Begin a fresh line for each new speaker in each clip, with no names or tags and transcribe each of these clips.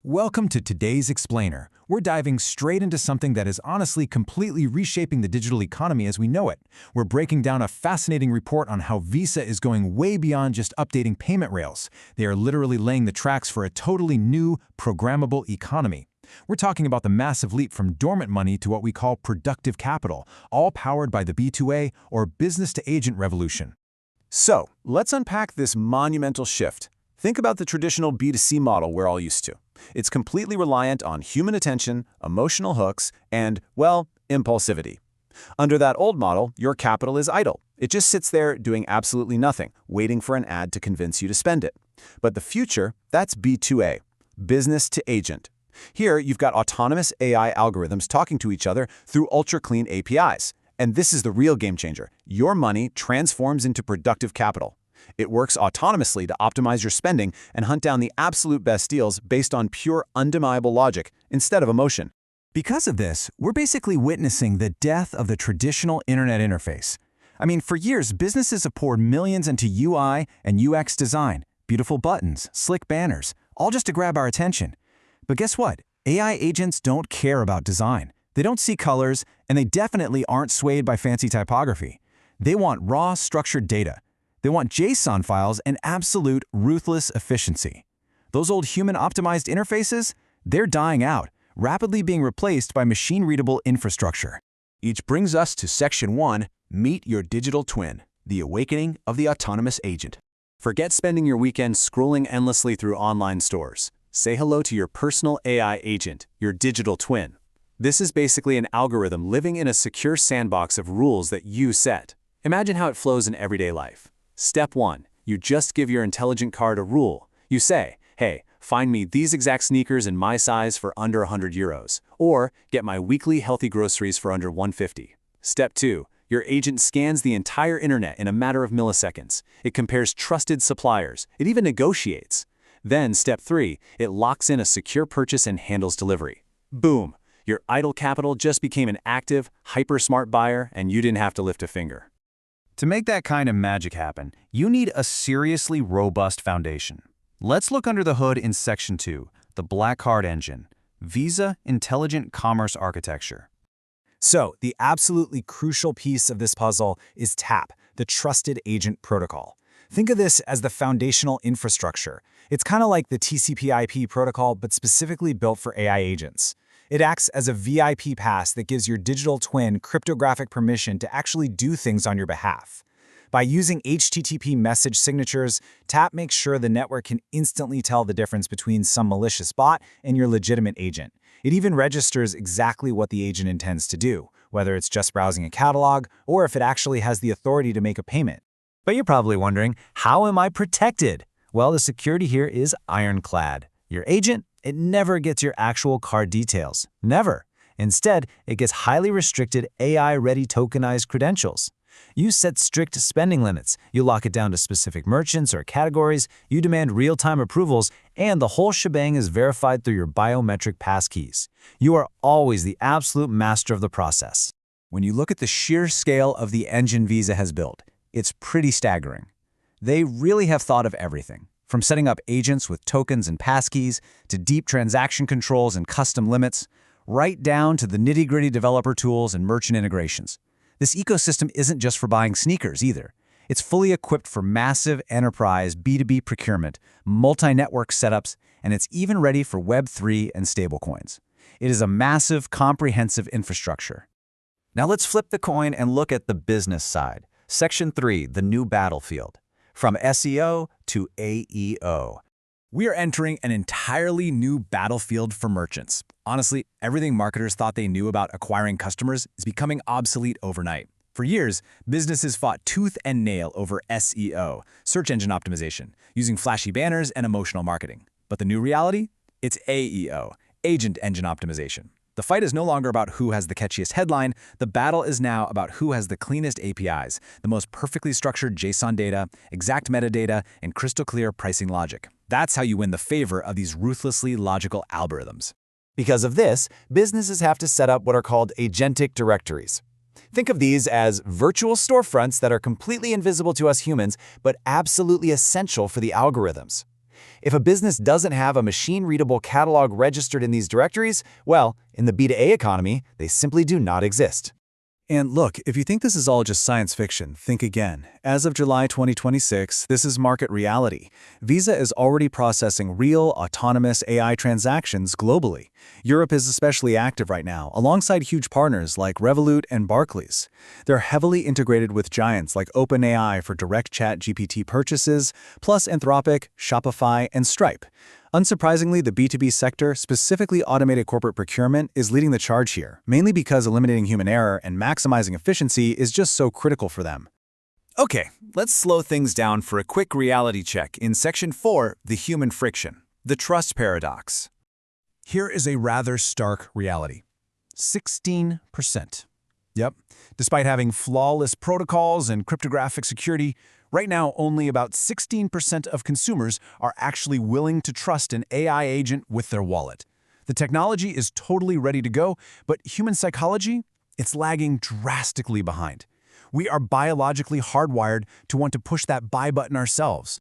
Welcome to today's Explainer. We're diving straight into something that is honestly completely reshaping the digital economy as we know it. We're breaking down a fascinating report on how Visa is going way beyond just updating payment rails. They are literally laying the tracks for a totally new, programmable economy. We're talking about the massive leap from dormant money to what we call productive capital, all powered by the B2A or business-to-agent revolution.
So, let's unpack this monumental shift. Think about the traditional B2C model we're all used to. It's completely reliant on human attention, emotional hooks, and, well, impulsivity. Under that old model, your capital is idle. It just sits there doing absolutely nothing, waiting for an ad to convince you to spend it. But the future, that's B2A, business to agent. Here, you've got autonomous AI algorithms talking to each other through ultra-clean APIs. And this is the real game changer. Your money transforms into productive capital. It works autonomously to optimize your spending and hunt down the absolute best deals based on pure, undeniable logic instead of emotion.
Because of this, we're basically witnessing the death of the traditional internet interface. For years, businesses have poured millions into UI and UX design, beautiful buttons, slick banners, all just to grab our attention. But guess what? AI agents don't care about design. They don't see colors, and they definitely aren't swayed by fancy typography. They want raw, structured data. They want JSON files and absolute, ruthless efficiency. Those old human-optimized interfaces, they're dying out, rapidly being replaced by machine-readable infrastructure.
Each brings us to Section 1, Meet Your Digital Twin, the awakening of the autonomous agent. Forget spending your weekend scrolling endlessly through online stores. Say hello to your personal AI agent, your digital twin. This is basically an algorithm living in a secure sandbox of rules that you set. Imagine how it flows in everyday life. Step 1. You just give your intelligent card a rule. You say, hey, find me these exact sneakers in my size for under 100 euros, or get my weekly healthy groceries for under 150. Step 2. Your agent scans the entire internet in a matter of milliseconds. It compares trusted suppliers. It even negotiates. Then, Step 3. It locks in a secure purchase and handles delivery. Boom! Your idle capital just became an active, hyper-smart buyer, and you didn't have to lift a finger.
To make that kind of magic happen, you need a seriously robust foundation. Let's look under the hood in Section 2, the Black Card Engine, Visa Intelligent Commerce Architecture.
So, the absolutely crucial piece of this puzzle is TAP, the Trusted Agent Protocol. Think of this as the foundational infrastructure. It's kind of like the TCP/IP protocol, but specifically built for AI agents. It acts as a VIP pass that gives your digital twin cryptographic permission to actually do things on your behalf. By using HTTP message signatures, TAP makes sure the network can instantly tell the difference between some malicious bot and your legitimate agent. It even registers exactly what the agent intends to do, whether it's just browsing a catalog or if it actually has the authority to make a payment.
But you're probably wondering, how am I protected? Well, the security here is ironclad. Your agent, it never gets your actual card details. Never. Instead, it gets highly restricted AI-ready tokenized credentials. You set strict spending limits, you lock it down to specific merchants or categories, you demand real-time approvals, and the whole shebang is verified through your biometric passkeys. You are always the absolute master of the process. When you look at the sheer scale of the engine Visa has built, it's pretty staggering. They really have thought of everything, from setting up agents with tokens and passkeys, to deep transaction controls and custom limits, right down to the nitty-gritty developer tools and merchant integrations. This ecosystem isn't just for buying sneakers either. It's fully equipped for massive enterprise B2B procurement, multi-network setups, and it's even ready for Web3 and stablecoins. It is a massive, comprehensive infrastructure. Now let's flip the coin and look at the business side. Section 3, the new battlefield. From SEO to AEO. We are entering an entirely new battlefield for merchants. Honestly, everything marketers thought they knew about acquiring customers is becoming obsolete overnight. For years, businesses fought tooth and nail over SEO, search engine optimization, using flashy banners and emotional marketing. But the new reality? It's AEO, agent engine optimization. The fight is no longer about who has the catchiest headline. The battle is now about who has the cleanest APIs, the most perfectly structured JSON data, exact metadata, and crystal clear pricing logic. That's how you win the favor of these ruthlessly logical algorithms.
Because of this, businesses have to set up what are called agentic directories. Think of these as virtual storefronts that are completely invisible to us humans, but absolutely essential for the algorithms. If a business doesn't have a machine-readable catalog registered in these directories, well, in the B2A economy, they simply do not exist.
And look, if you think this is all just science fiction, think again. As of July 2026, this is market reality. Visa is already processing real, autonomous AI transactions globally. Europe is especially active right now, alongside huge partners like Revolut and Barclays. They're heavily integrated with giants like OpenAI for direct chat GPT purchases, plus Anthropic, Shopify, and Stripe. Unsurprisingly, the B2B sector, specifically automated corporate procurement, is leading the charge here, mainly because eliminating human error and maximizing efficiency is just so critical for them. Okay, let's slow things down for a quick reality check in Section 4, the human friction, the trust paradox.
Here is a rather stark reality. 16%. Yep. Despite having flawless protocols and cryptographic security, right now only about 16% of consumers are actually willing to trust an AI agent with their wallet. The technology is totally ready to go, but human psychology, it's lagging drastically behind. We are biologically hardwired to want to push that buy button ourselves.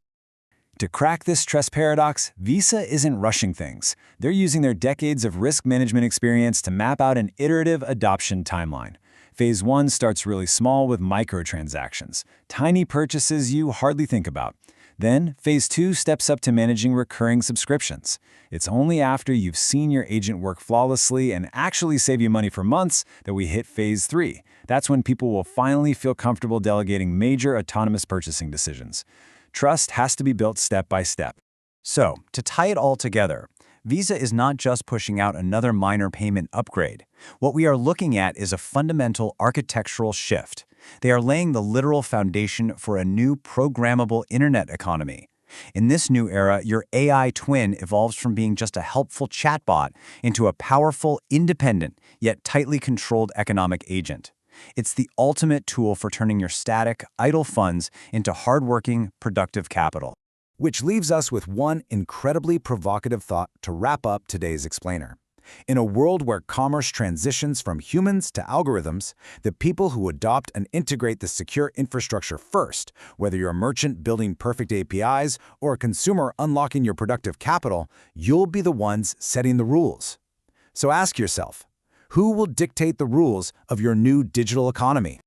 To crack this trust paradox, Visa isn't rushing things. They're using their decades of risk management experience to map out an iterative adoption timeline. Phase 1 starts really small with microtransactions, tiny purchases you hardly think about. Then, Phase 2 steps up to managing recurring subscriptions. It's only after you've seen your agent work flawlessly and actually save you money for months that we hit Phase 3. That's when people will finally feel comfortable delegating major autonomous purchasing decisions. Trust has to be built step by step. So, to tie it all together, Visa is not just pushing out another minor payment upgrade. What we are looking at is a fundamental architectural shift. They are laying the literal foundation for a new programmable internet economy. In this new era, your AI twin evolves from being just a helpful chatbot into a powerful, independent, yet tightly controlled economic agent. It's the ultimate tool for turning your static, idle funds into hardworking, productive capital. Which leaves us with one incredibly provocative thought to wrap up today's explainer. In a world where commerce transitions from humans to algorithms, the people who adopt and integrate the secure infrastructure first, whether you're a merchant building perfect APIs or a consumer unlocking your productive capital, you'll be the ones setting the rules. So ask yourself, who will dictate the rules of your new digital economy?